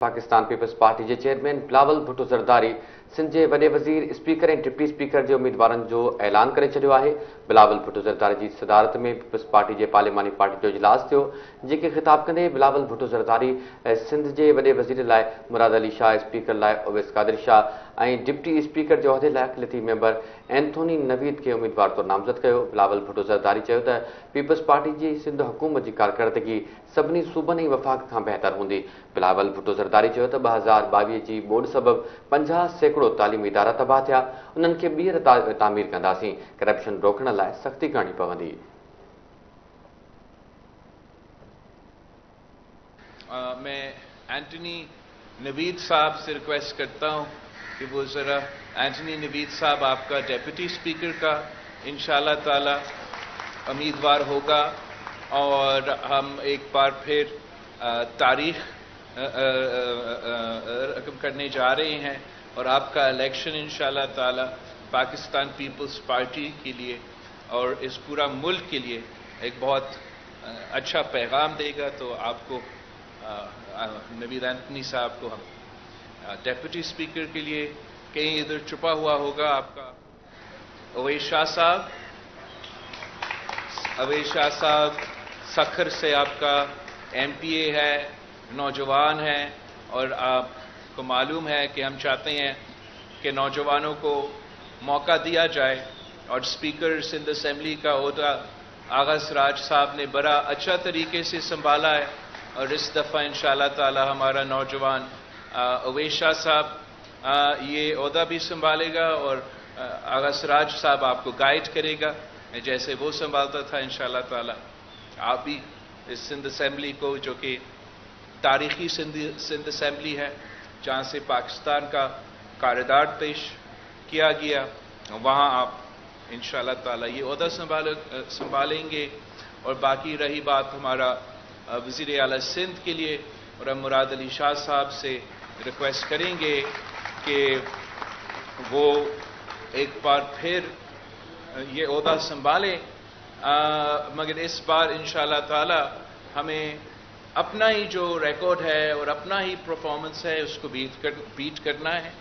Pakistan peoples party के chairman Bilawal Bhutto Zardari Sindh के वॾे वज़ीर स्पीकर और डिप्टी स्पीकर के उम्मीदवार जो ऐलान करे छॾियो है। बिलावल भुट्टो ज़रदारी की सदारत में पीपल्स पार्टी के पार्लिमानी पार्टी जो इजलास थियो, जेके ख़िताब कंदे बिलावल भुट्टो ज़रदारी सिंध के वॾे वज़ीर लाइ मुराद अली शाह, स्पीकर लाइ उवैस कादिर शाह और डिप्टी स्पीकर के उहदे लाइ अक़लियती मेंबर एंथोनी नवीद के उम्मीदवार तौर नामज़द किया। बिलावल भुट्टो ज़रदारी कहा कि पीपल्स पार्टी की सिंध हुकूमत की कारकर्दगी सभी सूबन और वफ़ाक़ का बेहतर होंदी। बिलावल भुट्टो ज़रदारी कहा कि 2022 की बोर्ड सबब 50 सैकड़ों तालीमी इदारा तबाह थिया, उन्हनि खे ॿीहर तामीर कंदासीं। करप्शन रोकण लाइ सख्ती करणी पवंदी। मैं एंटनी नवीद साहब से रिक्वेस्ट करता हूं कि वो ज़रा एंटनी नवीद साहब आपका डेप्यूटी स्पीकर का इंशाअल्लाह ताला उम्मीदवार होगा और हम एक बार फिर तारीख रकम करने जा रहे हैं और आपका इलेक्शन इंशाअल्लाह ताला पाकिस्तान पीपल्स पार्टी के लिए और इस पूरा मुल्क के लिए एक बहुत अच्छा पैगाम देगा। तो आपको नवीद एंटनी साहब को हम डेप्यूटी स्पीकर के लिए, कहीं इधर छुपा हुआ होगा आपका उवैस शाह साहब सखर से आपका MPA है, नौजवान है और आपको मालूम है कि हम चाहते हैं कि नौजवानों को मौका दिया जाए और स्पीकर सिंध असेंबली का ओहदा आगा सराज साहब ने बड़ा अच्छा तरीके से संभाला है और इस दफ़ा इंशाअल्लाह ताला हमारा नौजवान उवैस शाह साहब ये ओहदा भी संभालेगा और आगा सराज साहब आपको गाइड करेगा जैसे वो संभालता था। इंशाअल्लाह ताला आप भी इस सिंध असेंबली को, जो कि तारीखी सिंध असेंबली है जहाँ से पाकिस्तान का क़रारदाद पेश किया गया, वहाँ आप इंशाअल्लाह ताला ये ओहदा संभालेंगे। और बाकी रही बात हमारा वज़ीर आला सिंध के लिए, और हम मुराद अली शाह साहब से रिक्वेस्ट करेंगे कि वो एक बार फिर ये ओहदा संभाले, मगर इस बार इंशाअल्लाह ताला हमें अपना ही जो रिकॉर्ड है और अपना ही परफॉर्मेंस है उसको बीट करना है।